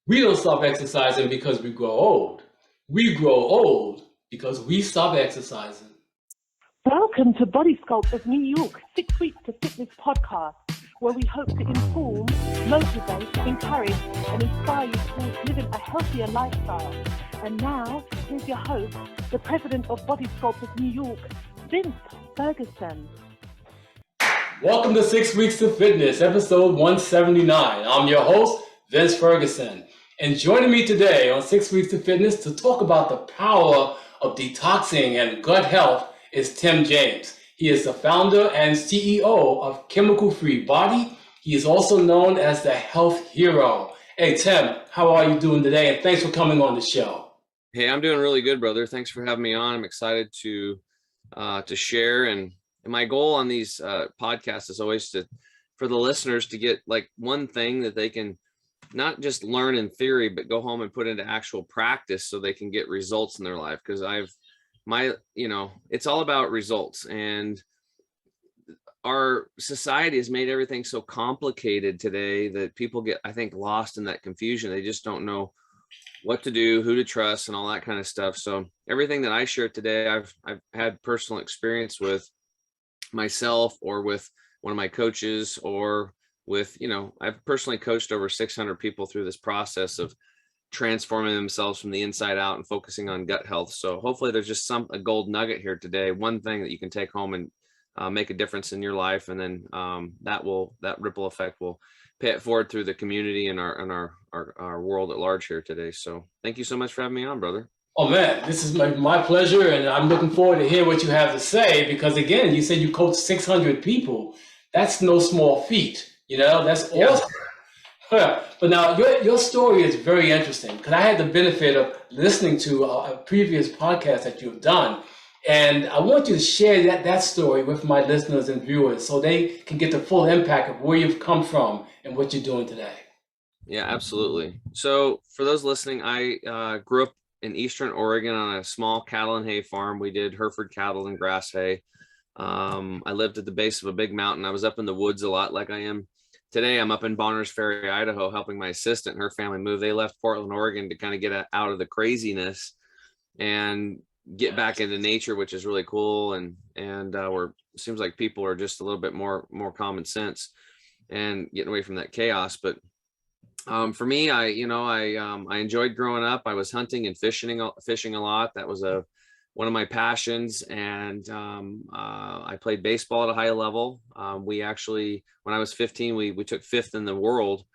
We don't stop exercising because we grow old. We grow old because we stop exercising. Welcome to Body Sculpt of New York 6 Weeks to Fitness podcast, where we hope to inform, motivate, encourage, and inspire you towards living a healthier lifestyle. And now, here's your host, the president of Body Sculpt of New York, Vince Ferguson. Welcome to 6 Weeks to Fitness, episode 179. I'm your host, Vince Ferguson. And joining me today on 6 Weeks to Fitness to talk about the power of detoxing and gut health is Tim James. He is the founder and CEO of Chemical Free Body. He is also known as the Health Hero. Hey, Tim, how are you doing today? And thanks for coming on the show. Hey, I'm doing really good, brother. Thanks for having me on. I'm excited to share. And my goal on these podcasts is always for the listeners to get like one thing that they can not just learn in theory, but go home and put into actual practice so they can get results in their life. Because it's all about results, and our society has made everything so complicated today that people get, I think, lost in that confusion. They just don't know what to do, who to trust, and all that kind of stuff. So everything that I share today, I've had personal experience with myself or with one of my coaches, or with, I've personally coached over 600 people through this process of transforming themselves from the inside out and focusing on gut health. So hopefully there's just a gold nugget here today, one thing that you can take home and make a difference in your life. And then that ripple effect will pay it forward through the community and our world at large here today. So thank you so much for having me on, brother. Oh man, this is my pleasure, and I'm looking forward to hear what you have to say, because again, you said you coach 600 people. That's no small feat, that's awesome. Yeah. But now your story is very interesting, because I had the benefit of listening to a previous podcast that you've done, and I want you to share that story with my listeners and viewers so they can get the full impact of where you've come from and what you're doing today. Yeah, absolutely. So for those listening, I grew up in Eastern Oregon on a small cattle and hay farm. We did Hereford cattle and grass hay. I lived at the base of a big mountain. I was up in the woods a lot, like I am today. I'm up in Bonners Ferry, Idaho, helping my assistant and her family move. They left Portland, Oregon to kind of get out of the craziness and get back into nature, which is really cool. And seems like people are just a little bit more common sense and getting away from that chaos. But for me, I enjoyed growing up. I was hunting and fishing a lot. That was one of my passions. And I played baseball at a high level. We actually, when I was 15, we took 5th in the world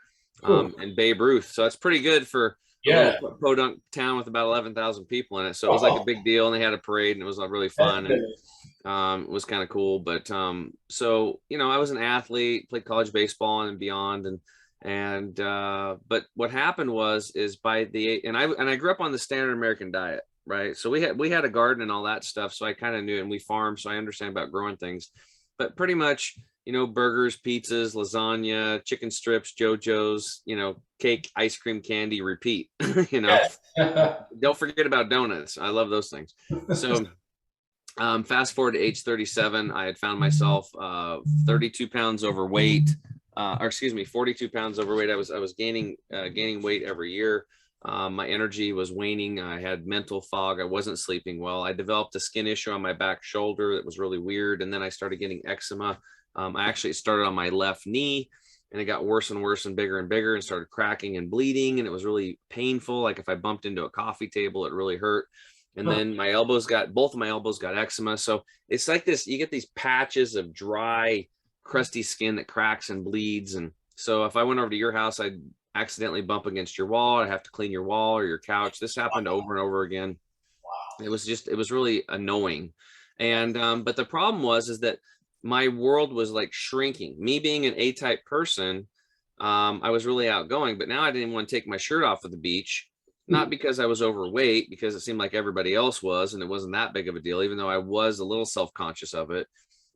in Babe Ruth. So that's pretty good for a little podunk town with about 11,000 people in it. So it was like a big deal, and they had a parade, and it was really fun. And it was kind of cool. But so I was an athlete, played college baseball and beyond, but what happened is I grew up on the standard American diet, right? So we had a garden and all that stuff. So I kind of knew, and we farmed, so I understand about growing things, but pretty much, burgers, pizzas, lasagna, chicken strips, JoJo's, cake, ice cream, candy, repeat, Don't forget about donuts. I love those things. So fast forward to age 37, I had found myself 32 pounds overweight. 42 pounds overweight. I was gaining weight every year. My energy was waning. I had mental fog. I wasn't sleeping well. I developed a skin issue on my back shoulder that was really weird. And then I started getting eczema. I actually started on my left knee, and it got worse and worse and bigger and started cracking and bleeding. And it was really painful. Like if I bumped into a coffee table, it really hurt. And then both of my elbows got eczema. So it's like this, you get these patches of dry, crusty skin that cracks and bleeds. And so if I went over to your house, I'd accidentally bump against your wall. I'd have to clean your wall or your couch. This happened over and over again. Wow. It was really annoying. And but the problem is that my world was like shrinking. Me being an A-type person, I was really outgoing, but now I didn't even want to take my shirt off at the beach, not because I was overweight, because it seemed like everybody else was, and it wasn't that big of a deal, even though I was a little self-conscious of it.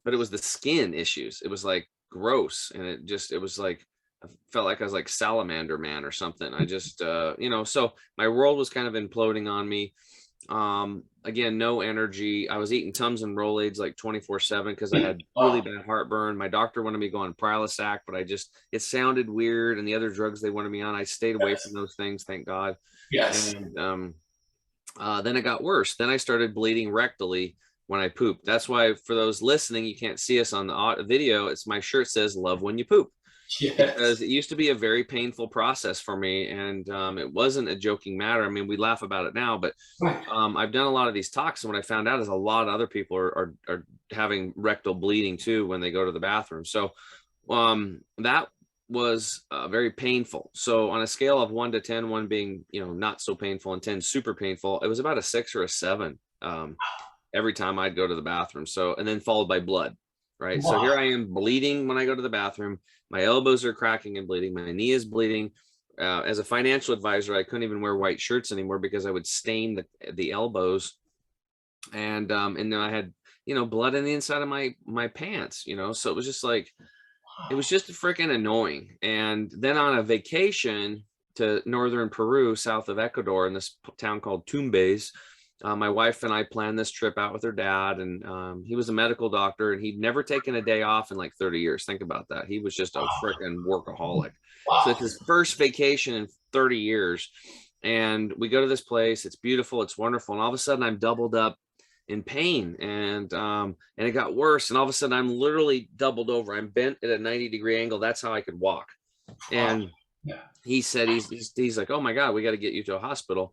But it was the skin issues. It was like gross. And it was like, I felt like I was like Salamander Man or something. I just, so my world was kind of imploding on me. Again, no energy. I was eating Tums and Rolaids like 24/7 because I had really bad heartburn. My doctor wanted me to go on Prilosec, but it sounded weird. And the other drugs they wanted me on, I stayed away from those things, thank God. Yes. And then it got worse. Then I started bleeding rectally when I pooped. That's why, for those listening, you can't see us on the video. It's my shirt says "Love when you poop." Yes. Because it used to be a very painful process for me, and it wasn't a joking matter. I mean, we laugh about it now, but I've done a lot of these talks, and what I found out is a lot of other people are having rectal bleeding too when they go to the bathroom. So that was very painful. So on a scale of 1 to 10, 1 being not so painful and 10 super painful, it was about a 6 or a 7 every time I'd go to the bathroom. So, and then followed by blood. Right. Wow. So here I am bleeding when I go to the bathroom. My elbows are cracking and bleeding. My knee is bleeding. As a financial advisor, I couldn't even wear white shirts anymore because I would stain the elbows. And then I had, blood in the inside of my pants, so it was just like, it was just freaking annoying. And then on a vacation to northern Peru, south of Ecuador, in this town called Tumbes, my wife and I planned this trip out with her dad, and he was a medical doctor, and he'd never taken a day off in like 30 years. Think about that. He was just a freaking workaholic. Wow. So it's his first vacation in 30 years. And we go to this place. It's beautiful. It's wonderful. And all of a sudden I'm doubled up in pain, and it got worse. And all of a sudden I'm literally doubled over. I'm bent at a 90-degree angle. That's how I could walk. And he said, he's like, oh my God, we got to get you to a hospital.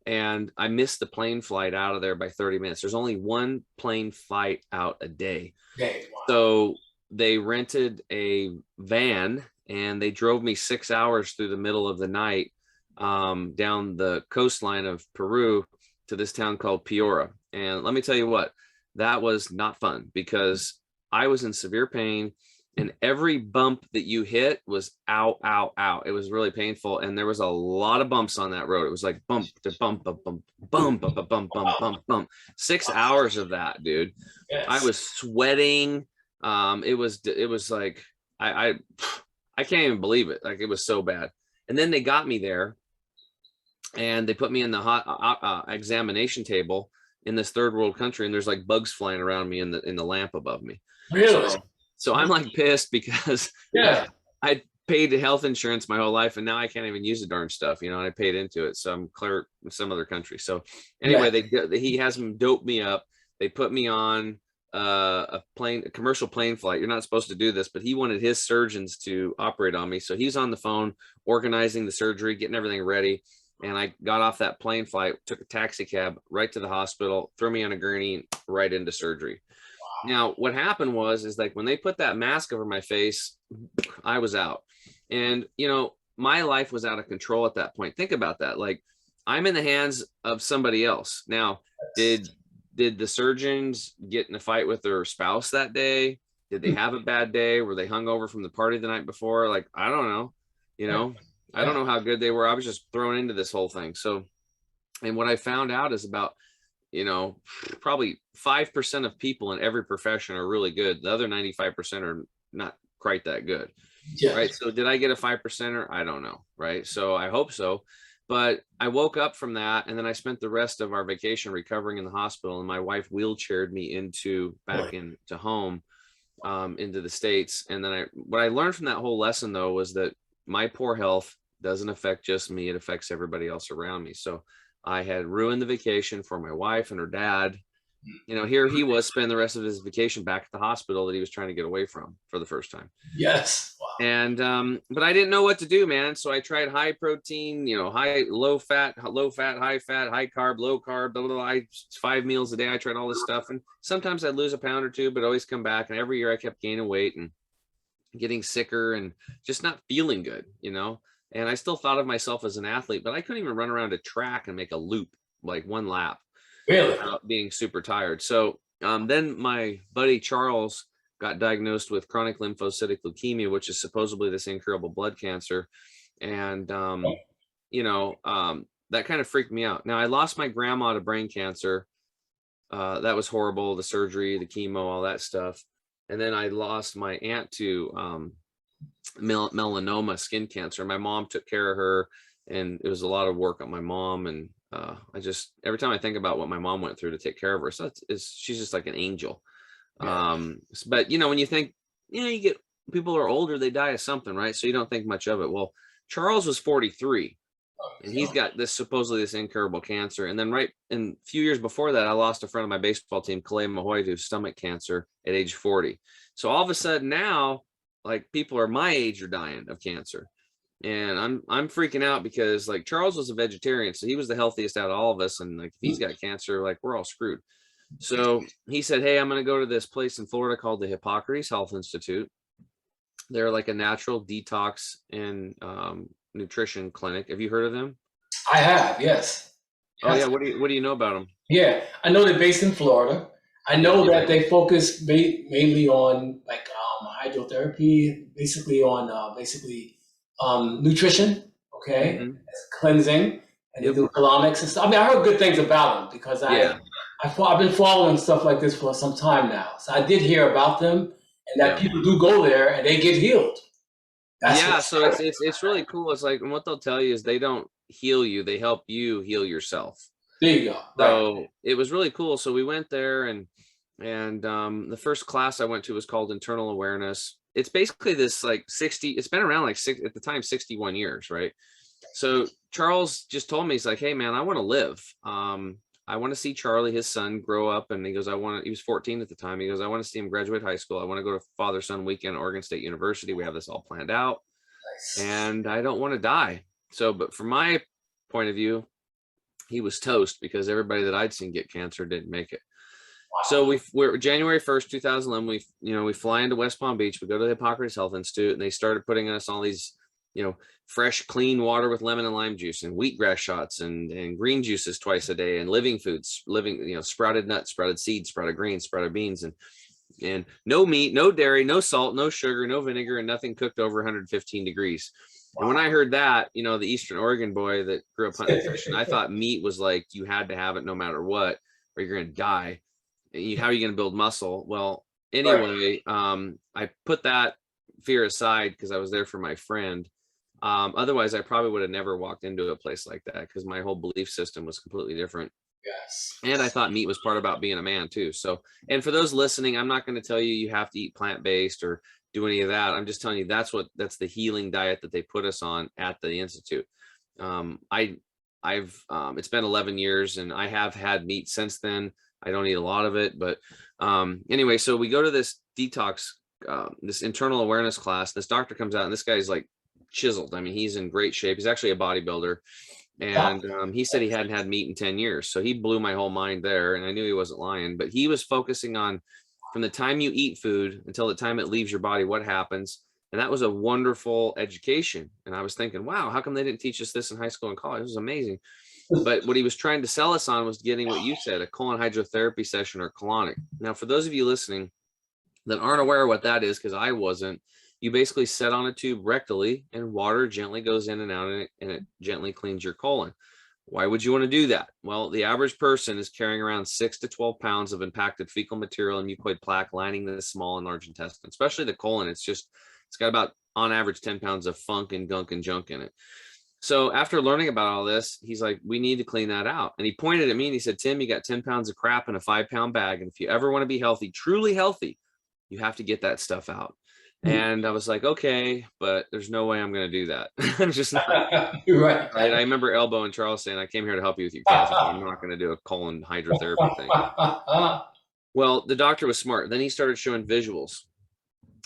And I missed the plane flight out of there by 30 minutes. There's only one plane flight out a day. Wow. So they rented a van and they drove me 6 hours through the middle of the night down the coastline of Peru to this town called Piura. And let me tell you what, that was not fun because I was in severe pain. And every bump that you hit was ow, ow, ow. It was really painful. And there was a lot of bumps on that road. It was like bump to bump, bump, bump, bump, bump, bump, bump, bump, bump, bump. 6 hours of that, dude. Yes. I was sweating. It was like, I can't even believe it. Like, it was so bad. And then they got me there and they put me in the hot examination table in this third world country. And there's like bugs flying around me in the lamp above me. Really? So I'm like pissed because I paid health insurance my whole life, and now I can't even use the darn stuff, and I paid into it. So I'm clear in some other country. So anyway, he has them dope me up. They put me on a commercial plane flight. You're not supposed to do this, but he wanted his surgeons to operate on me. So he's on the phone organizing the surgery, getting everything ready. And I got off that plane flight, took a taxi cab right to the hospital, threw me on a gurney, right into surgery. Now, what happened is like when they put that mask over my face, I was out. And, my life was out of control at that point. Think about that. Like, I'm in the hands of somebody else. Now, did the surgeons get in a fight with their spouse that day? Did they have a bad day? Were they hungover from the party the night before? Like, I don't know. I don't know how good they were. I was just thrown into this whole thing. So, and what I found out is about, probably 5% of people in every profession are really good. The other 95% are not quite that good. Yeah. Right. So did I get a 5%er? I don't know. Right. So I hope so. But I woke up from that, and then I spent the rest of our vacation recovering in the hospital, and my wife wheelchaired me back into home, into the States. And then what I learned from that whole lesson, though, was that my poor health doesn't affect just me. It affects everybody else around me. So I had ruined the vacation for my wife and her dad. Here he was spending the rest of his vacation back at the hospital that he was trying to get away from for the first time. Yes. Wow. And, but I didn't know what to do, man. So I tried high protein, low fat, high fat, high carb, low carb, blah, blah, blah. 5 meals a day. I tried all this stuff. And sometimes I'd lose a pound or two, but always come back. And every year I kept gaining weight and getting sicker and just not feeling good, And I still thought of myself as an athlete, but I couldn't even run around a track and make a loop, like one lap. Really? Without being super tired. So then my buddy Charles got diagnosed with chronic lymphocytic leukemia, which is supposedly this incurable blood cancer. And, that kind of freaked me out. Now, I lost my grandma to brain cancer. That was horrible. The surgery, the chemo, all that stuff. And then I lost my aunt to melanoma, skin cancer. My mom took care of her. and it was a lot of work on my mom. And I just, every time I think about what my mom went through to take care of her, so she's just like an angel. Yeah. But when you think, you get, people are older, they die of something, right? So you don't think much of it. Well, Charles was 43, and he's got this supposedly this incurable cancer. And then a few years before that, I lost a friend of my baseball team, Kalei Mahoy, to stomach cancer at age 40. So all of a sudden now, like, people are my age are dying of cancer. And I'm freaking out because, like, Charles was a vegetarian, so he was the healthiest out of all of us. And like, if he's got cancer, like, we're all screwed. So he said, hey, I'm going to go to this place in Florida called the Hippocrates Health Institute. They're like a natural detox and nutrition clinic. Have you heard of them? I have, yes. Oh Yes. yeah. What do you know about them? Yeah, I know they're based in Florida. I know that they focus mainly on like hydrotherapy, basically on nutrition, okay, Mhm. cleansing, and they do colonics and stuff. I mean, I heard good things about them because Yeah. I've been following stuff like this for some time now. So I did hear about them, and that Yeah. people do go there and they get healed. Yeah. So it's really cool. It's like, and what they'll tell you is they don't heal you; they help you heal yourself. There you go. Right. So it was really cool. So we went there, and the first class I went to was called Internal Awareness. It's basically this like 60. It's been around like at the time 61 years, right? So Charles just told me, he's like, hey man, I want to live. I want to see Charlie, his son, grow up. And he goes, he was 14 at the time. He goes, I want to see him graduate high school. I want to go to father-son weekend at Oregon State University. We have this all planned out. Nice. And I don't want to die. So, but from my point of view, he was toast because everybody that I'd seen get cancer didn't make it. Wow. So we're January 1st, 2011. We fly into West Palm Beach. We go to the Hippocrates Health Institute, and they started putting us all these, fresh, clean water with lemon and lime juice and wheatgrass shots and green juices twice a day and living foods, sprouted nuts, sprouted seeds, sprouted greens, sprouted beans, and no meat, no dairy, no salt, no sugar, no vinegar, and nothing cooked over 115 degrees. Wow. And when I heard that, the Eastern Oregon boy that grew up hunting fish, and I thought meat was like, you had to have it no matter what, or you're going to die. How are you going to build muscle? Well, anyway, right. I put that fear aside because I was there for my friend. Otherwise, I probably would have never walked into a place like that because my whole belief system was completely different. Yes. And I thought meat was part about being a man too. So, and for those listening, I'm not going to tell you have to eat plant-based or do any of that. I'm just telling you that's the healing diet that they put us on at the Institute. It's been 11 years and I have had meat since then. I don't eat a lot of it, but anyway, so we go to this detox, this internal awareness class. This doctor comes out and this guy's like chiseled. I mean, he's in great shape. He's actually a bodybuilder. And he said he hadn't had meat in 10 years. So he blew my whole mind there. And I knew he wasn't lying, but he was focusing on from the time you eat food until the time it leaves your body, what happens. And that was a wonderful education. And I was thinking, wow, how come they didn't teach us this in high school and college? It was amazing. But what he was trying to sell us on was getting what you said, a colon hydrotherapy session or colonic. Now, for those of you listening that aren't aware of what that is, because I wasn't, you basically set on a tube rectally and water gently goes in and out and it gently cleans your colon. Why would you want to do that? Well, the average person is carrying around 6 to 12 pounds of impacted fecal material and mucoid plaque lining the small and large intestine, especially the colon. It's got about on average 10 pounds of funk and gunk and junk in it. So after learning about all this, he's like, we need to clean that out. And he pointed at me and he said, Tim, you got 10 pounds of crap in a 5-pound bag. And if you ever want to be healthy, truly healthy, you have to get that stuff out. And I was like, okay, but there's no way I'm going to do that. I'm just not. Right. I remember Elbow and Charles saying, I came here to help you with your cancer. I'm not going to do a colon hydrotherapy thing. Well, the doctor was smart. Then he started showing visuals.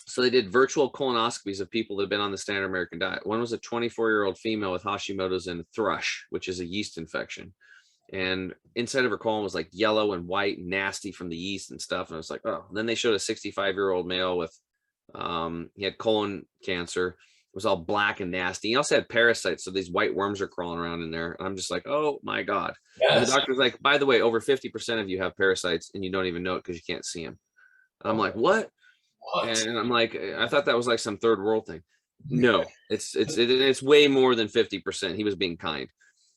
So they did virtual colonoscopies of people that had been on the standard American diet. One was a 24-year-old female with Hashimoto's and thrush, which is a yeast infection. And inside of her colon was like yellow and white and nasty from the yeast and stuff. And I was like, oh. Then they showed a 65-year-old male with, he had colon cancer. It was all black and nasty. He also had parasites. So these white worms are crawling around in there. And I'm just like, oh my God. Yes. And the doctor's like, by the way, over 50% of you have parasites and you don't even know it because you can't see them. And I'm like, what? And I'm like, I thought that was like some third world thing. No, it's way more than 50%. He was being kind.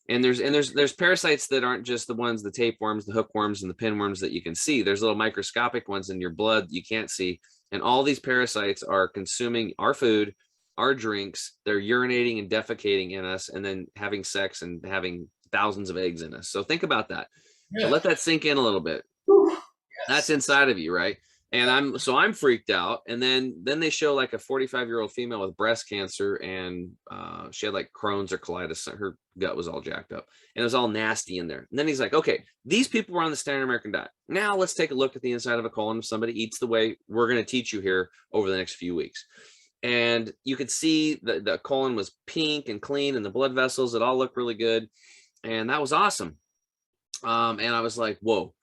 And there's parasites that aren't just the ones, the tapeworms, the hookworms, and the pinworms that you can see. There's little microscopic ones in your blood you can't see. And all these parasites are consuming our food our drinks, they're urinating and defecating in us and then having sex and having thousands of eggs in us. So think about that. So Yeah. let that sink in a little bit. Whew. That's Yes. inside of you, right? And I'm freaked out. And then they show like a 45-year-old female with breast cancer, and she had like Crohn's or colitis. Her gut was all jacked up, and it was all nasty in there. And then he's like, okay, these people were on the standard American diet. Now let's take a look at the inside of a colon if somebody eats the way we're going to teach you here over the next few weeks. And you could see the colon was pink and clean, and the blood vessels, it all looked really good. And that was awesome. And I was like, whoa.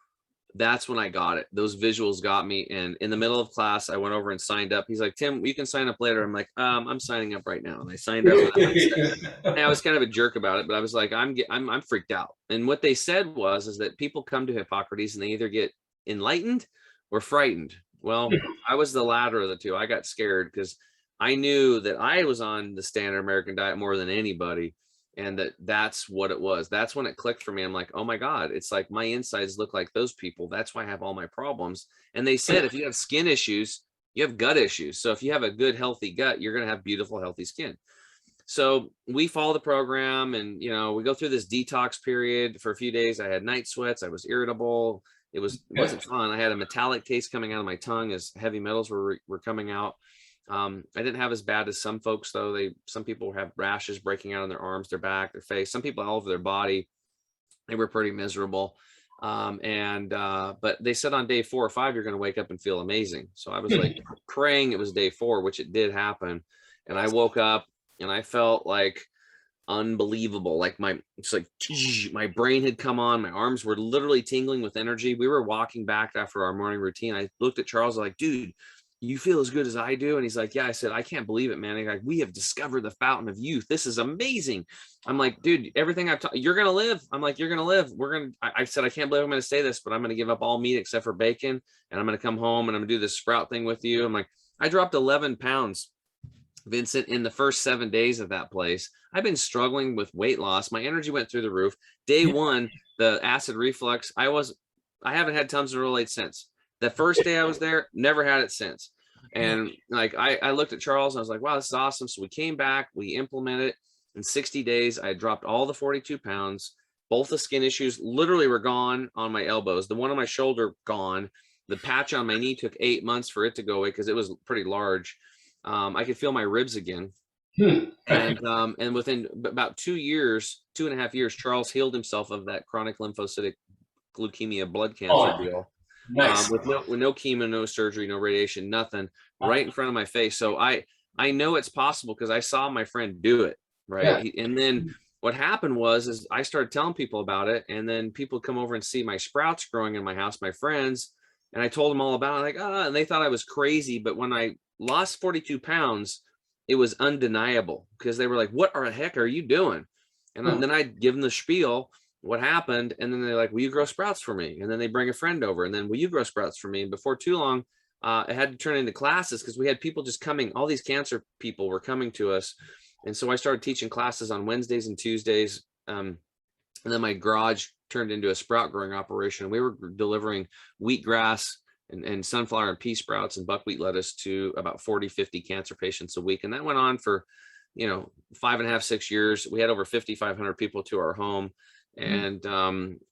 That's when I got it. Those visuals got me. And in the middle of class, I went over and signed up. He's like, Tim, you can sign up later. I'm like, I'm signing up right now. And I signed up. And I was kind of a jerk about it, but I was like, I'm freaked out. And what they said is that people come to Hippocrates and they either get enlightened or frightened. Well, I was the latter of the two. I got scared because I knew that I was on the standard American diet more than anybody. And that's what it was. That's when it clicked for me. I'm like, oh my God, it's like my insides look like those people. That's why I have all my problems. And they said, if you have skin issues, you have gut issues. So if you have a good, healthy gut, you're going to have beautiful, healthy skin. So we follow the program, and, you know, we go through this detox period for a few days. I had night sweats. I was irritable. It wasn't fun. I had a metallic taste coming out of my tongue as heavy metals were coming out. I didn't have as bad as some folks, though. Some people have rashes breaking out on their arms, their back, their face. Some people all over their body. They were pretty miserable. But they said on day 4 or 5, you're going to wake up and feel amazing. So I was like praying it was day 4, which it did happen. And I woke up and I felt like unbelievable. Like my brain had come on. My arms were literally tingling with energy. We were walking back after our morning routine. I looked at Charles like, dude, you feel as good as I do? And he's like, yeah. I said, I can't believe it, man. He's like, we have discovered the fountain of youth. This is amazing. I'm like, dude, everything I've taught, you're going to live. I'm like, you're going to live. I said, I can't believe I'm going to say this, but I'm going to give up all meat except for bacon. And I'm going to come home and I'm going to do this sprout thing with you. I'm like, I dropped 11 pounds, Vincent, in the first 7 days of that place. I've been struggling with weight loss. My energy went through the roof. Day 1, the acid reflux, I haven't had Tums and Rolaids since. The first day I was there, never had it since. And like, I looked at Charles and I was like, wow, this is awesome. So we came back, we implemented it. In 60 days, I dropped all the 42 pounds. Both the skin issues literally were gone on my elbows. The one on my shoulder, gone. The patch on my knee took 8 months for it to go away because it was pretty large. I could feel my ribs again. And within about 2.5 years, Charles healed himself of that chronic lymphocytic leukemia blood cancer deal. Nice. With no chemo, no surgery, no radiation, nothing, right in front of my face. So I know it's possible because I saw my friend do it, right? Yeah. And then what happened is I started telling people about it, and then people come over and see my sprouts growing in my house, my friends, and I told them all about it, like, and they thought I was crazy. But when I lost 42 pounds, it was undeniable because they were like, what the heck are you doing? And then I'd give them the spiel, what happened, and then they're like, will you grow sprouts for me? And then they bring a friend over, and then will you grow sprouts for me? And before too long, it had to turn into classes because we had people just coming. All these cancer people were coming to us, and so I started teaching classes on Wednesdays and Tuesdays. And then my garage turned into a sprout growing operation. We were delivering wheatgrass and sunflower and pea sprouts and buckwheat lettuce to about 40-50 cancer patients a week, and that went on for 5.5, 6 years. We had over 5,500 people to our home. And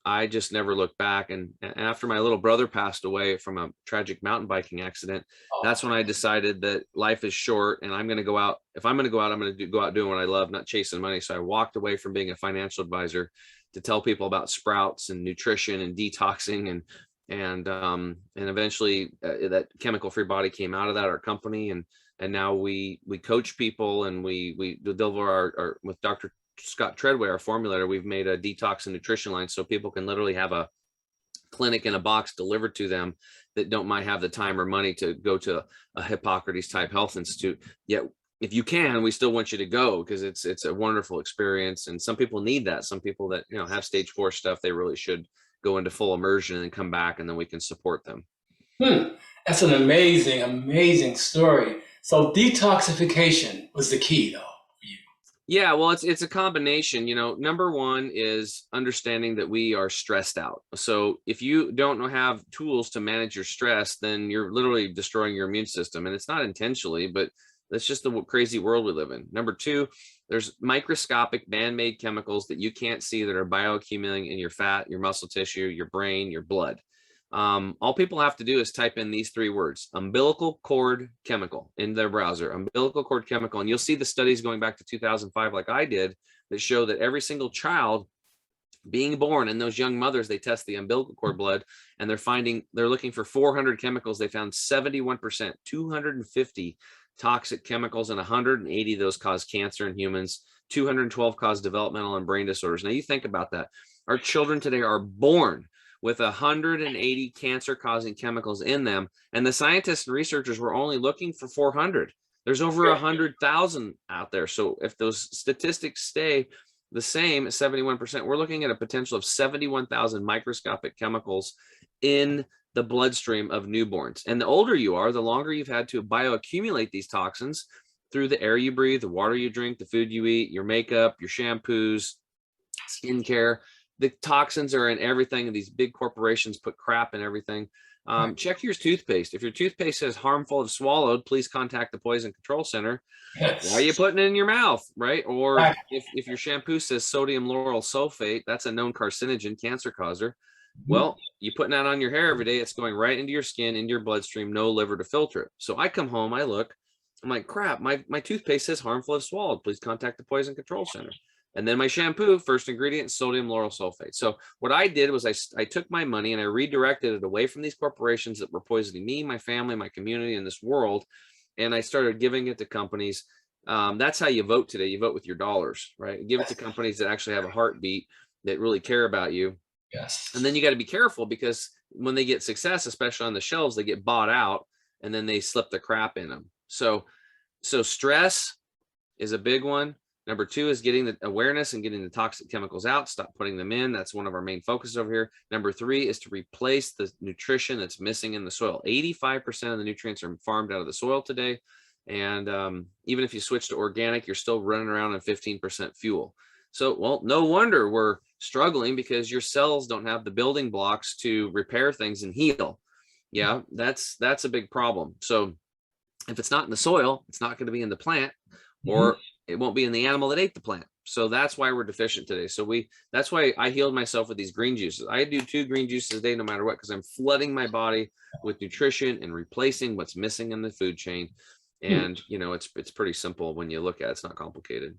I just never looked back. And after my little brother passed away from a tragic mountain biking accident, that's when I decided that life is short and I'm going to go out. If I'm going to go out, I'm going to go out doing what I love, not chasing money. So I walked away from being a financial advisor to tell people about sprouts and nutrition and detoxing. And eventually that chemical free body came out of that, our company. And now we coach people, and we deliver our with Dr. Scott Treadway, our formulator. We've made a detox and nutrition line so people can literally have a clinic in a box delivered to them that might have the time or money to go to a Hippocrates type health institute. Yet if you can, we still want you to go because it's a wonderful experience. And some people need that. Some people that have stage 4 stuff, they really should go into full immersion and then come back, and then we can support them. That's an amazing, amazing story. So detoxification was the key, though. Yeah, well, it's a combination. Number one is understanding that we are stressed out. So if you don't have tools to manage your stress, then you're literally destroying your immune system. And it's not intentionally, but That's just the crazy world we live in. Number two, there's microscopic man-made chemicals that you can't see that are bioaccumulating in your fat, your muscle tissue, your brain, your blood. All people have to do is type in these three words: umbilical cord chemical, in their browser, umbilical cord chemical. And you'll see the studies going back to 2005, like I did, that show that every single child being born, and those young mothers, they test the umbilical cord blood, and they're looking for 400 chemicals. They found 71%, 250 toxic chemicals, and 180 of those cause cancer in humans. 212 cause developmental and brain disorders. Now you think about that. Our children today are born with 180 cancer-causing chemicals in them, and the scientists and researchers were only looking for 400. There's over 100,000 out there. So if those statistics stay the same at 71%, we're looking at a potential of 71,000 microscopic chemicals in the bloodstream of newborns. And the older you are, the longer you've had to bioaccumulate these toxins through the air you breathe, the water you drink, the food you eat, your makeup, your shampoos, skincare. The toxins are in everything, and these big corporations put crap in everything. Check your toothpaste. If your toothpaste says harmful if swallowed, please contact the Poison Control Center. Why are you putting it in your mouth, right? Or if your shampoo says sodium lauryl sulfate, that's a known carcinogen, cancer causer. Well, you putting that on your hair every day, it's going right into your skin, into your bloodstream, no liver to filter it. So I come home, I look, I'm like, crap, my toothpaste says harmful if swallowed. Please contact the Poison Control Center. And then my shampoo, first ingredient, sodium lauryl sulfate. So what I did was I took my money and I redirected it away from these corporations that were poisoning me, my family, my community, and this world. And I started giving it to companies. That's how you vote today. You vote with your dollars, right? Give it to companies that actually have a heartbeat, that really care about you. Yes. And then you got to be careful, because when they get success, especially on the shelves, they get bought out and then they slip the crap in them. So stress is a big one. Number two is getting the awareness and getting the toxic chemicals out. Stop putting them in. That's one of our main focuses over here. Number three is to replace the nutrition that's missing in the soil. 85% of the nutrients are farmed out of the soil today. And even if you switch to organic, you're still running around on 15% fuel. So, well, no wonder we're struggling, because your cells don't have the building blocks to repair things and heal. Yeah, that's a big problem. So if it's not in the soil, it's not going to be in the plant, or it won't be in the animal that ate the plant. So that's why we're deficient today. So that's why I healed myself with these green juices. I do 2 green juices a day, no matter what, because I'm flooding my body with nutrition and replacing what's missing in the food chain. And, you know, it's pretty simple when you look at it. It's not complicated.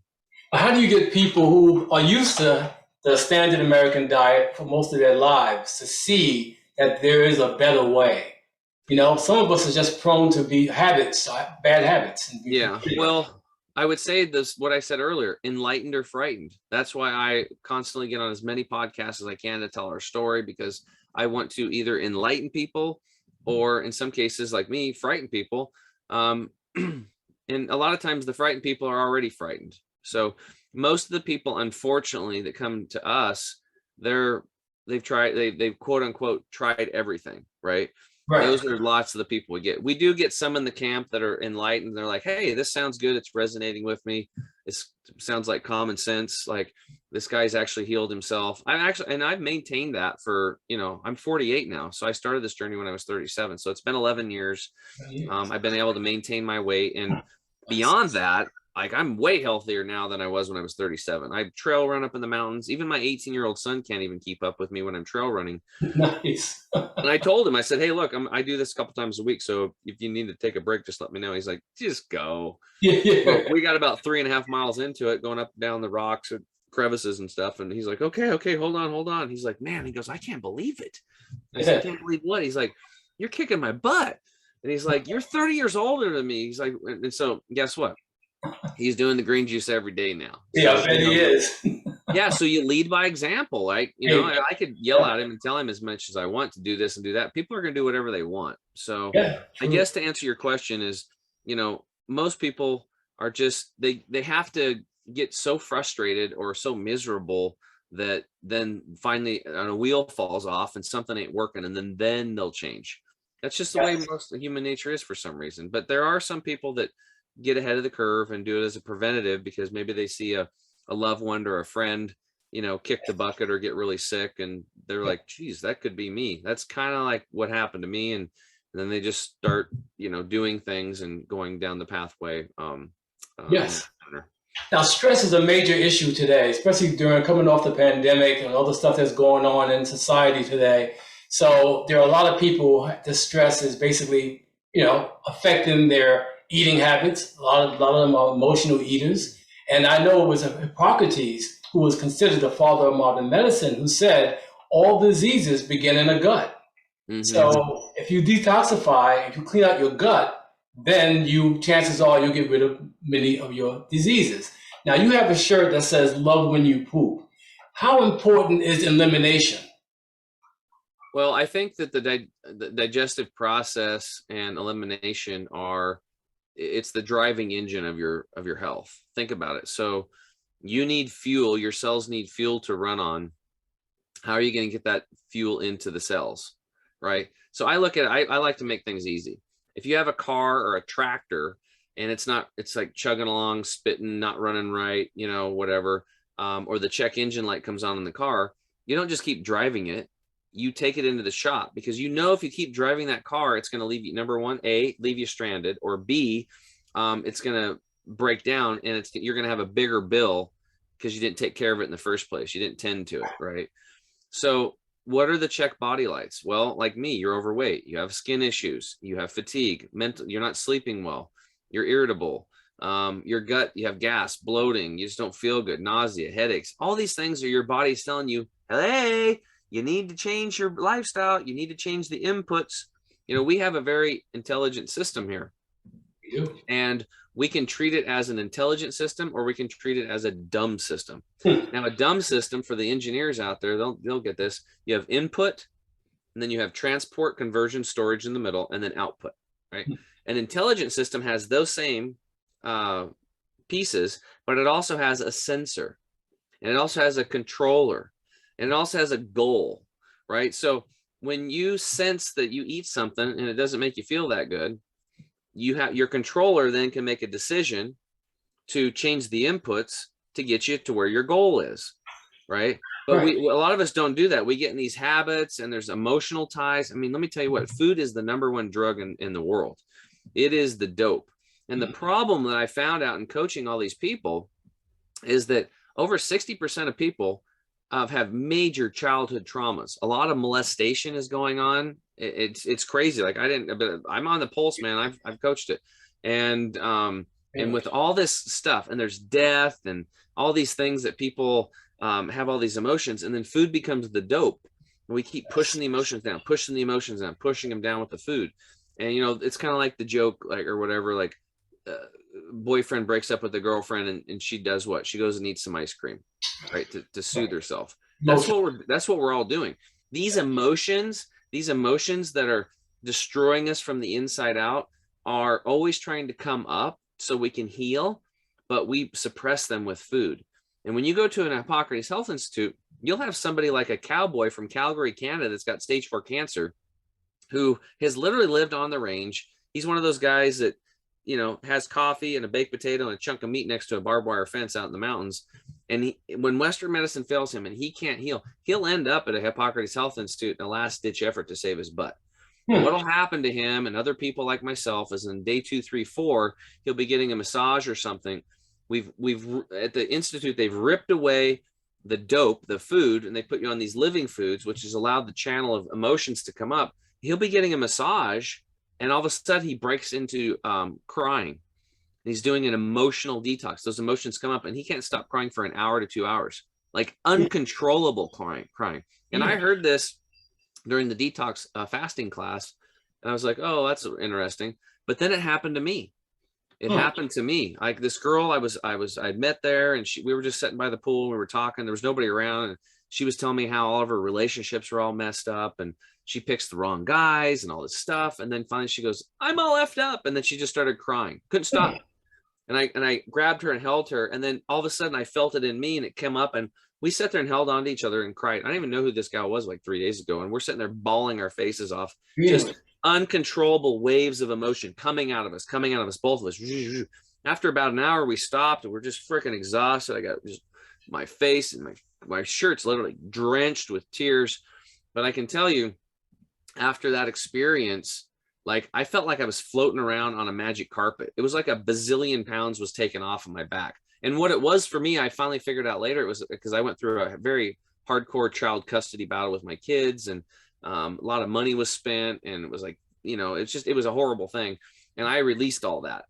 How do you get people who are used to the standard American diet for most of their lives to see that there is a better way? You know, some of us are just prone to be bad habits. Yeah, well, I would say this, what I said earlier, enlightened or frightened. That's why I constantly get on as many podcasts as I can to tell our story, because I want to either enlighten people, or in some cases, like me, frighten people. And a lot of times the frightened people are already frightened. So most of the people, unfortunately, that come to us, they've quote unquote tried everything, right? Right. Those are lots of the people we get. We do get some in the camp that are enlightened. They're like, hey, this sounds good. It's resonating with me. It sounds like common sense. Like, this guy's actually healed himself. I've maintained that for, you know, I'm 48 now. So I started this journey when I was 37. So it's been 11 years. I've been able to maintain my weight. And beyond that, like, I'm way healthier now than I was when I was 37. I trail run up in the mountains. Even my 18-year-old son can't even keep up with me when I'm trail running. Nice. And I told him, I said, hey, look, I do this a couple times a week. So if you need to take a break, just let me know. He's like, just go. Yeah. Well, we got about 3.5 miles into it, going up and down the rocks and crevices and stuff. And he's like, okay, hold on. He's like, man, he goes, I can't believe it. I said, I can't believe what? He's like, you're kicking my butt. And he's like, you're 30 years older than me. He's like, and so guess what? He's doing the green juice every day now. Yeah, I bet he is. Yeah, so you lead by example. Like, you know, I could yell at him and tell him as much as I want to do this and do that. People are going to do whatever they want. So I guess to answer your question is, you know, most people are just, they have to get so frustrated or so miserable that then finally a wheel falls off and something ain't working, and then they'll change. That's just the way most of human nature is for some reason. But there are some people that get ahead of the curve and do it as a preventative, because maybe they see a loved one or a friend, you know, kick the bucket or get really sick, and they're like, geez, that could be me. That's kind of like what happened to me. And and then they just start, doing things and going down the pathway. Yes. Now, stress is a major issue today, especially during coming off the pandemic and all the stuff that's going on in society today. So there are a lot of people, the stress is basically, affecting their eating habits. A lot of them are emotional eaters. And I know it was Hippocrates, who was considered the father of modern medicine, who said all diseases begin in the gut. Mm-hmm. So if you detoxify, if you clean out your gut, then chances are you'll get rid of many of your diseases. Now, you have a shirt that says "Love when you poop." How important is elimination? Well, I think that the digestive process and elimination it's the driving engine of your health. Think about it. So you need fuel, your cells need fuel to run on. How are you going to get that fuel into the cells, right? So I look at it, I like to make things easy. If you have a car or a tractor and it's like chugging along, spitting, not running right, whatever, or the check engine light comes on in the car, you don't just keep driving it. You take it into the shop, because if you keep driving that car, it's going to leave you, number one, A, leave you stranded, or B, it's going to break down and you're going to have a bigger bill because you didn't take care of it in the first place. You didn't tend to it, right? So what are the check body lights? Well, like me, you're overweight, you have skin issues, you have fatigue, you're not sleeping well, you're irritable, your gut, you have gas, bloating, you just don't feel good, nausea, headaches. All these things are your body's telling you, hey, you need to change your lifestyle. You need to change the inputs. We have a very intelligent system here. And we can treat it as an intelligent system, or we can treat it as a dumb system. Now, a dumb system, for the engineers out there, they'll get this. You have input, and then you have transport, conversion, storage in the middle, and then output, right? An intelligent system has those same pieces, but it also has a sensor, and it also has a controller, and it also has a goal, right? So when you sense that you eat something and it doesn't make you feel that good, your controller then can make a decision to change the inputs to get you to where your goal is, right? But a lot of us don't do that. We get in these habits, and there's emotional ties. I mean, let me tell you what, food is the number one drug in the world. It is the dope. And the problem that I found out in coaching all these people is that over 60% of people have major childhood traumas. A lot of molestation is going on. It's crazy. Like I'm on the pulse, man. I've coached it. And with all this stuff, and there's death and all these things that people have all these emotions, and then food becomes the dope. And we keep pushing the emotions down, pushing them down with the food. And, it's kind of like the joke, or whatever, boyfriend breaks up with the girlfriend, and she does what? She goes and eats some ice cream, right? To soothe herself. That's what we're all doing. These emotions that are destroying us from the inside out are always trying to come up so we can heal, but we suppress them with food. And when you go to an Hippocrates Health Institute, you'll have somebody like a cowboy from Calgary, Canada, that's got stage 4 cancer, who has literally lived on the range. He's one of those guys that, has coffee and a baked potato and a chunk of meat next to a barbed wire fence out in the mountains. And when Western medicine fails him and he can't heal, he'll end up at a Hippocrates Health Institute in a last ditch effort to save his butt. What'll happen to him and other people like myself is, in day 2, 3, 4, he'll be getting a massage or something. We've at the Institute, they've ripped away the dope, the food, and they put you on these living foods, which has allowed the channel of emotions to come up. He'll be getting a massage, and all of a sudden he breaks into crying. He's doing an emotional detox. Those emotions come up, and he can't stop crying for an hour to 2 hours, like uncontrollable crying. And I heard this during the detox fasting class, and I was like, oh, that's interesting. But then it happened to me. It happened to me. Like this girl I'd met there, and we were just sitting by the pool. We were talking. There was nobody around, and she was telling me how all of her relationships were all messed up, and she picks the wrong guys and all this stuff. And then finally she goes, I'm all effed up. And then she just started crying. Couldn't stop. And I grabbed her and held her. And then all of a sudden I felt it in me, and it came up, and we sat there and held on to each other and cried. I didn't even know who this guy was like 3 days ago. And we're sitting there bawling our faces off. Just uncontrollable waves of emotion coming out of us, both of us. After about an hour, we stopped, and we're just freaking exhausted. I got just my face and my shirt's literally drenched with tears. But I can tell you, after that experience, like I felt like I was floating around on a magic carpet. It was like a bazillion pounds was taken off of my back. And what it was for me, I finally figured out later, it was because I went through a very hardcore child custody battle with my kids, and a lot of money was spent, and it was like, it was a horrible thing. And I released all that.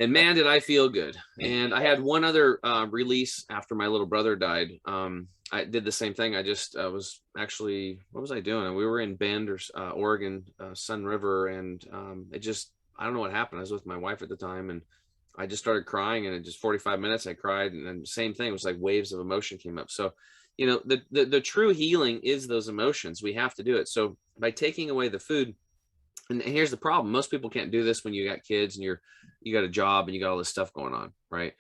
And man, did I feel good. And I had one other release after my little brother died. I did the same thing. I just was actually, what was I doing? We were in Bend, Oregon, Sun River. And I don't know what happened. I was with my wife at the time, and I just started crying, and in just 45 minutes I cried. And then same thing, it was like waves of emotion came up. So, the true healing is those emotions. We have to do it. So by taking away the food, and here's the problem. Most people can't do this when you got kids and you got a job and you got all this stuff going on, right?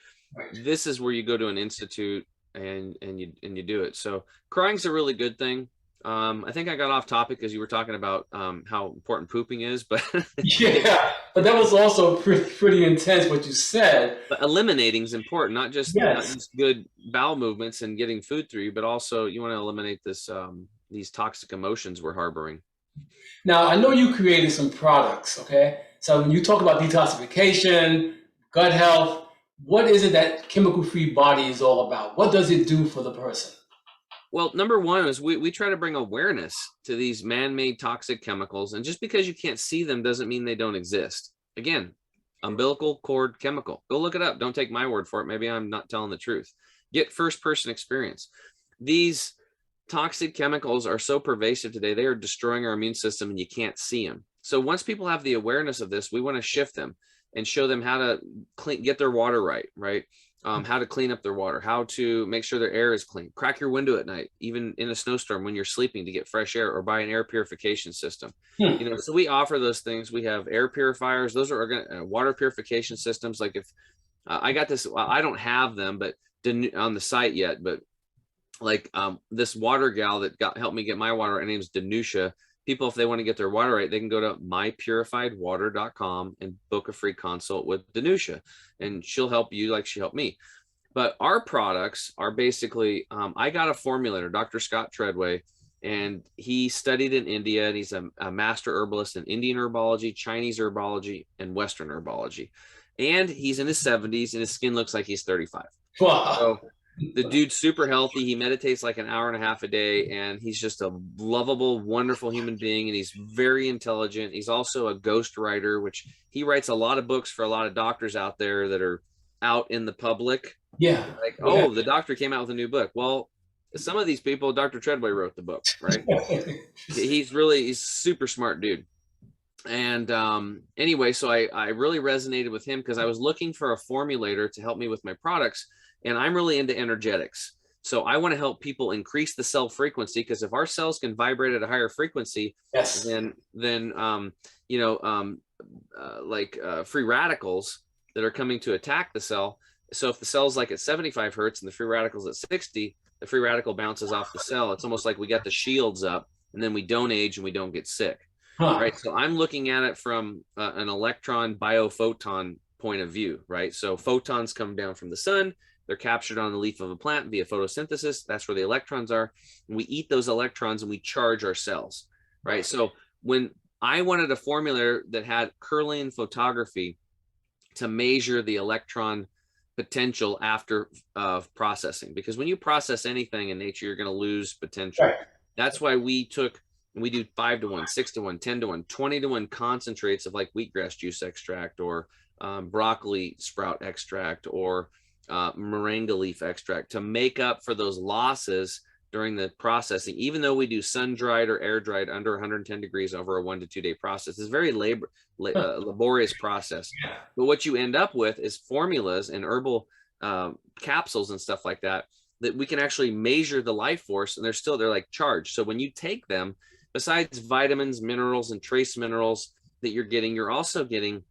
This is where you go to an institute and you do it. So crying's a really good thing. I think I got off topic because you were talking about how important pooping is, but yeah, but that was also pretty intense what you said. But eliminating is important, not just good bowel movements and getting food through you, but also you want to eliminate these toxic emotions we're harboring. Now, I know you created some products, okay? So when you talk about detoxification, gut health, what is it that chemical-free body is all about? What does it do for the person? Well, number one is we try to bring awareness to these man-made toxic chemicals. And just because you can't see them doesn't mean they don't exist. Again, umbilical cord chemical. Go look it up. Don't take my word for it. Maybe I'm not telling the truth. Get first-person experience. These toxic chemicals are so pervasive today, they are destroying our immune system and you can't see them. So once people have the awareness of this, we want to shift them and show them how to get their water right? How to clean up their water, how to make sure their air is clean. Crack your window at night, even in a snowstorm when you're sleeping, to get fresh air, or buy an air purification system. So we offer those things. We have air purifiers. Those are water purification systems. Like if I got this, I don't have them, but on the site yet, but like this water gal that helped me get my water, her name's Danusha. People, if they want to get their water right, they can go to mypurifiedwater.com and book a free consult with Danusha, and she'll help you like she helped me. But our products are basically, I got a formulator, Dr. Scott Treadway, and he studied in India, and he's a master herbalist in Indian herbology, Chinese herbology, and Western herbology. And he's in his 70s, and his skin looks like he's 35. Wow. So the dude's super healthy. He meditates like an hour and a half a day, and he's just a lovable, wonderful human being. And he's very intelligent. He's also a ghost writer, which he writes a lot of books for a lot of doctors out there that are out in the public. Yeah. Like, oh, the doctor came out with a new book. Well, some of these people, Dr. Treadway wrote the book, right? He's a super smart dude. And anyway, so I really resonated with him because I was looking for a formulator to help me with my products. And I'm really into energetics. So I want to help people increase the cell frequency, because if our cells can vibrate at a higher frequency, then free radicals that are coming to attack the cell. So if the cell's like at 75 hertz and the free radical's at 60, the free radical bounces off the cell. It's almost like we got the shields up, and then we don't age and we don't get sick. Right. So I'm looking at it from an electron biophoton point of view, right? So photons come down from the sun. They're captured on the leaf of a plant via photosynthesis. That's where the electrons are. And we eat those electrons and we charge our cells, right? So when I wanted a formula that had Kirlian photography to measure the electron potential after processing, because when you process anything in nature, you're going to lose potential. Right. That's why we do 5-to-1, 6-to-1, 10-to-1, 20-to-1 concentrates of like wheatgrass juice extract, or broccoli sprout extract, or moringa leaf extract, to make up for those losses during the processing. Even though we do sun-dried or air-dried under 110 degrees over a 1 to 2 day process, it's a very laborious process. But what you end up with is formulas and herbal capsules and stuff like that we can actually measure the life force, and they're like charged. So when you take them, besides vitamins, minerals, and trace minerals that you're also getting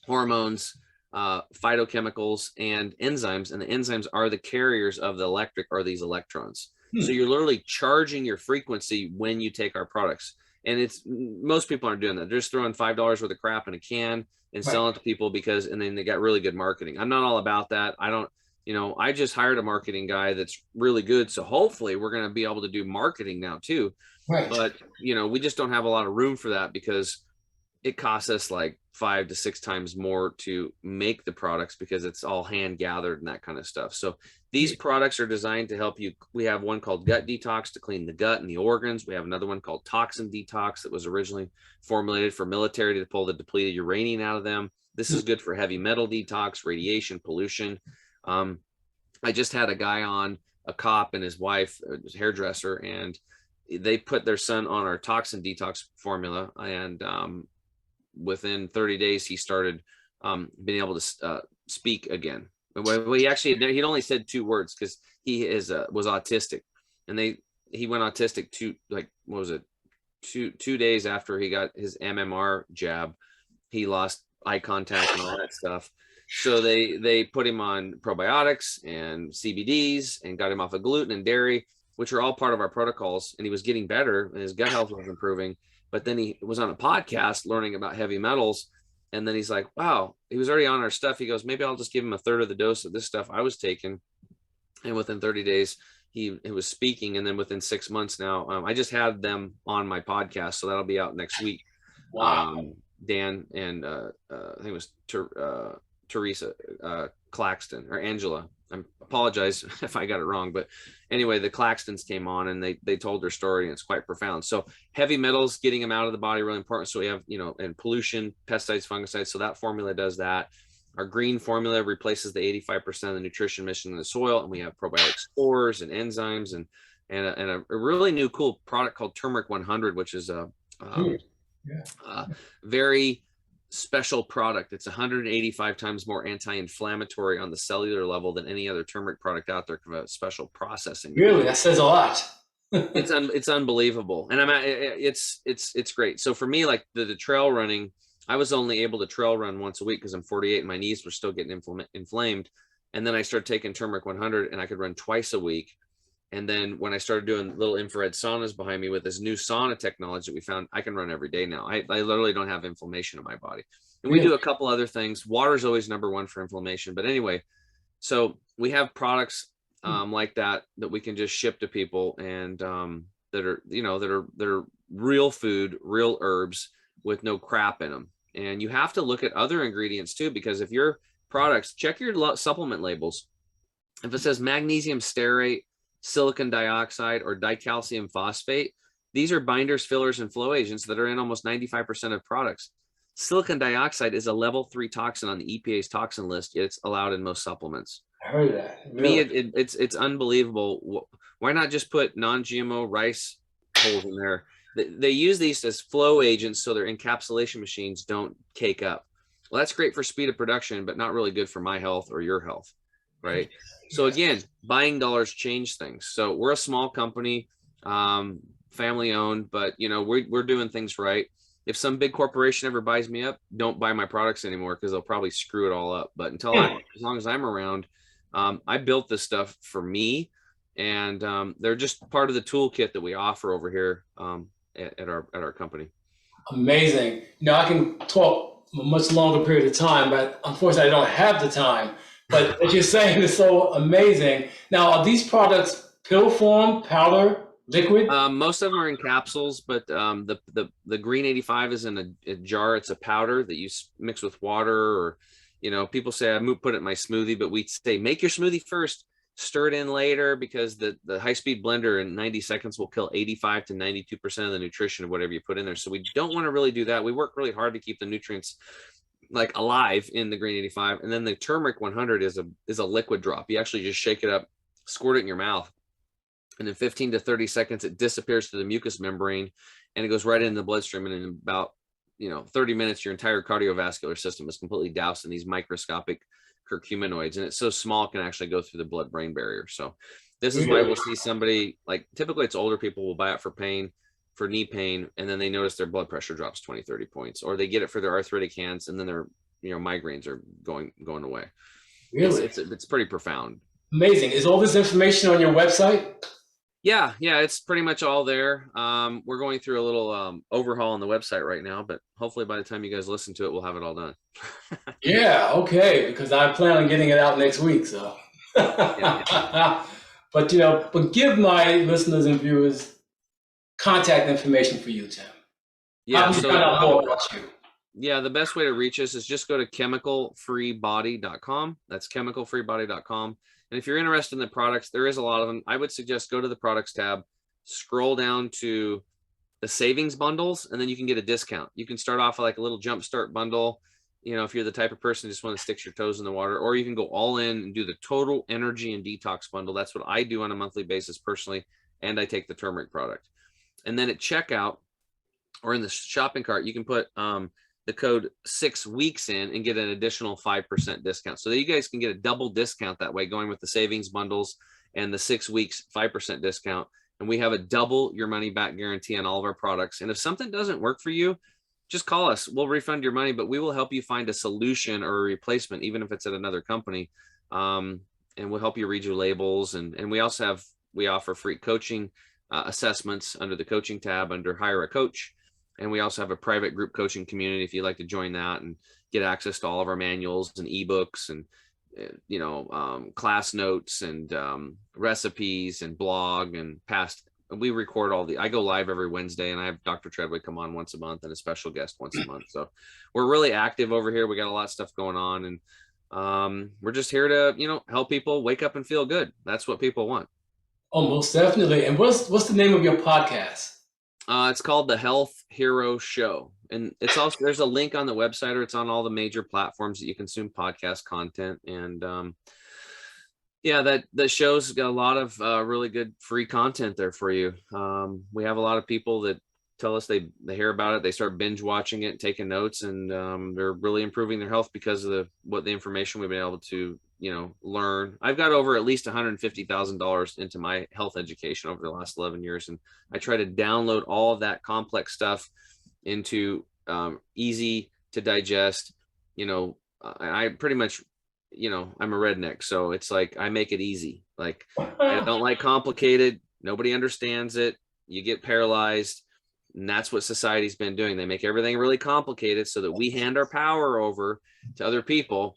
hormones, phytochemicals, and enzymes. And the enzymes are the carriers of the electric, or these electrons. So you're literally charging your frequency when you take our products. And most people aren't doing that. They're just throwing $5 worth of crap in a can and selling it to people and then they got really good marketing. I'm not all about that. I just hired a marketing guy that's really good. So hopefully we're going to be able to do marketing now too. Right. But, we just don't have a lot of room for that, because it costs us like 5 to 6 times more to make the products because it's all hand gathered and that kind of stuff. So these products are designed to help you. We have one called gut detox to clean the gut and the organs. We have another one called toxin detox that was originally formulated for military to pull the depleted uranium out of them. This is good for heavy metal detox, radiation, pollution. I just had a guy on, a cop and his wife, a hairdresser, and they put their son on our toxin detox formula. And within 30 days, he started being able to speak again. Well, he'd only said 2 words because he was autistic, and he went autistic two days after he got his MMR jab. He lost eye contact and all that stuff. So they put him on probiotics and CBDs and got him off of gluten and dairy, which are all part of our protocols. And he was getting better and his gut health was improving. But then he was on a podcast learning about heavy metals. And then he's like, wow, he was already on our stuff. He goes, maybe I'll just give him a third of the dose of this stuff I was taking. And within 30 days, he was speaking. And then within 6 months now, I just had them on my podcast. So that'll be out next week. Wow. Dan and I think it was Teresa Claxton or Angela. I apologize if I got it wrong, but anyway, the Claxtons came on and they told their story, and it's quite profound. So heavy metals, getting them out of the body, really important. So we have, and pollution, pesticides, fungicides. So that formula does that. Our green formula replaces the 85% of the nutrition missing in the soil, and we have probiotic spores and enzymes and a really new cool product called Turmeric 100, which is a very special product. It's 185 times more anti-inflammatory on the cellular level than any other turmeric product out there. A special processing. Really, that says a lot. It's unbelievable, and it's great. So for me, like the trail running, I was only able to trail run once a week because I'm 48 and my knees were still getting inflamed. And then I started taking Turmeric 100 and I could run twice a week. And then when I started doing little infrared saunas behind me with this new sauna technology that we found, I can run every day now. I literally don't have inflammation in my body. And we do a couple other things. Water is always number one for inflammation. But anyway, so we have products like that we can just ship to people, and that are real food, real herbs with no crap in them. And you have to look at other ingredients too, because if your products, check your supplement labels. If it says magnesium stearate, silicon dioxide, or dicalcium phosphate, these are binders, fillers, and flow agents that are in almost 95% of products. Silicon dioxide is a level 3 toxin on the EPA's toxin list, yet it's allowed in most supplements. I heard that. Really? To me, it's unbelievable. Why not just put non-GMO rice holes in there? They use these as flow agents so their encapsulation machines don't cake up. Well, that's great for speed of production, but not really good for my health or your health, right? So again, buying dollars change things. So we're a small company, family owned, but we're doing things right. If some big corporation ever buys me up, don't buy my products anymore because they'll probably screw it all up. But as long as I'm around, I built this stuff for me, and they're just part of the toolkit that we offer over here at our company. Amazing. I can talk a much longer period of time, but unfortunately I don't have the time. But what you're saying is so amazing. Now, are these products pill form, powder, liquid? Most of them are in capsules, but the green 85 is in a jar. It's a powder that you mix with water, or people say I put it in my smoothie, but we say make your smoothie first, stir it in later, because the high-speed blender in 90 seconds will kill 85 to 92% of the nutrition of whatever you put in there. So we don't want to really do that. We work really hard to keep the nutrients like alive in the green 85. And then the turmeric 100 is a liquid drop. You actually just shake it up, squirt it in your mouth, and in 15 to 30 seconds it disappears to the mucous membrane and it goes right into the bloodstream. And in about 30 minutes your entire cardiovascular system is completely doused in these microscopic curcuminoids, and it's so small it can actually go through the blood-brain barrier. So this is why we'll see somebody, like typically it's older people, will buy it for knee pain, and then they notice their blood pressure drops 20-30 points, or they get it for their arthritic hands, and then their migraines are going away. Really? It's pretty profound. Amazing. Is all this information on your website? Yeah, it's pretty much all there. We're going through a little overhaul on the website right now, but hopefully by the time you guys listen to it, we'll have it all done. Yeah, okay, because I plan on getting it out next week. So, yeah. but give my listeners and viewers contact information for you, Tim. Yeah, How can you find out more about you? Yeah, the best way to reach us is just go to chemicalfreebody.com. That's chemicalfreebody.com. And if you're interested in the products, there is a lot of them. I would suggest go to the products tab, scroll down to the savings bundles, and then you can get a discount. You can start off with like a little jumpstart bundle. You know, if you're the type of person who just want to stick your toes in the water, or you can go all in and do the total energy and detox bundle. That's what I do on a monthly basis personally. And I take the turmeric product. And then at checkout or in the shopping cart, you can put the code 6 weeks in and get an additional 5% discount. So that you guys can get a double discount that way, going with the savings bundles and the 6 weeks 5% discount. And we have a double your money back guarantee on all of our products. And if something doesn't work for you, just call us. We'll refund your money, but we will help you find a solution or a replacement, even if it's at another company. And we'll help you read your labels. And we also offer free coaching assessments under the coaching tab under Hire a Coach. And we also have a private group coaching community if you'd like to join that and get access to all of our manuals and ebooks and class notes and recipes and blog and past. We record I go live every Wednesday, and I have Dr. Treadway come on once a month and a special guest once a month. So we're really active over here. We got a lot of stuff going on, and we're just here to, help people wake up and feel good. That's what people want. Oh, most definitely. And what's the name of your podcast? It's called The Health Hero Show. And it's also, there's a link on the website, or it's on all the major platforms that you consume podcast content. And the show's got a lot of really good free content there for you. We have a lot of people that tell us they hear about it, they start binge watching it, taking notes, and they're really improving their health because of the information we've been able to learn. I've got over at least $150,000 into my health education over the last 11 years, and I try to download all of that complex stuff into easy to digest. I pretty much, I'm a redneck, so it's like I make it easy. Like, I don't like complicated. Nobody understands it. You get paralyzed. And that's what society's been doing. They make everything really complicated so that we hand our power over to other people.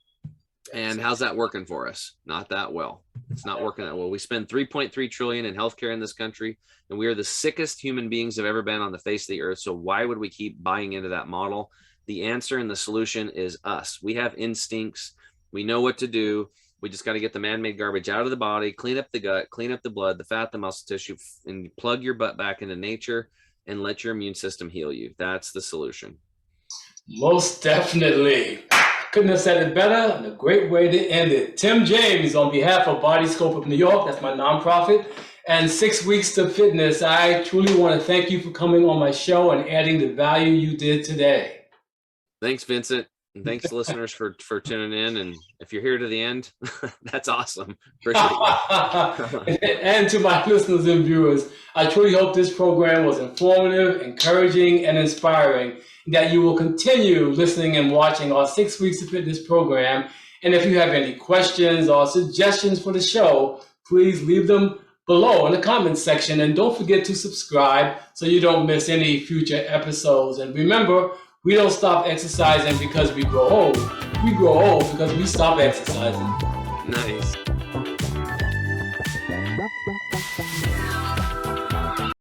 And how's that working for us? Not that well. It's not working that well. We spend $3.3 trillion in healthcare in this country, and we are the sickest human beings have ever been on the face of the earth. So why would we keep buying into that model? The answer and the solution is us. We have instincts. We know what to do. We just got to get the man-made garbage out of the body, clean up the gut, clean up the blood, the fat, the muscle tissue, and plug your butt back into nature and let your immune system heal you. That's the solution. Most definitely. Couldn't have said it better, and a great way to end it. Tim James, on behalf of Body Scope of New York, that's my nonprofit, and 6 Weeks to Fitness, I truly want to thank you for coming on my show and adding the value you did today. Thanks, Vincent. And thanks, listeners, for tuning in. And if you're here to the end, that's awesome. Appreciate it. And to my listeners and viewers, I truly hope this program was informative, encouraging, and inspiring, that you will continue listening and watching our 6 Weeks to Fitness program. And if you have any questions or suggestions for the show, please leave them below in the comments section. And don't forget to subscribe so you don't miss any future episodes. And remember, we don't stop exercising because we grow old. We grow old because we stop exercising. Nice.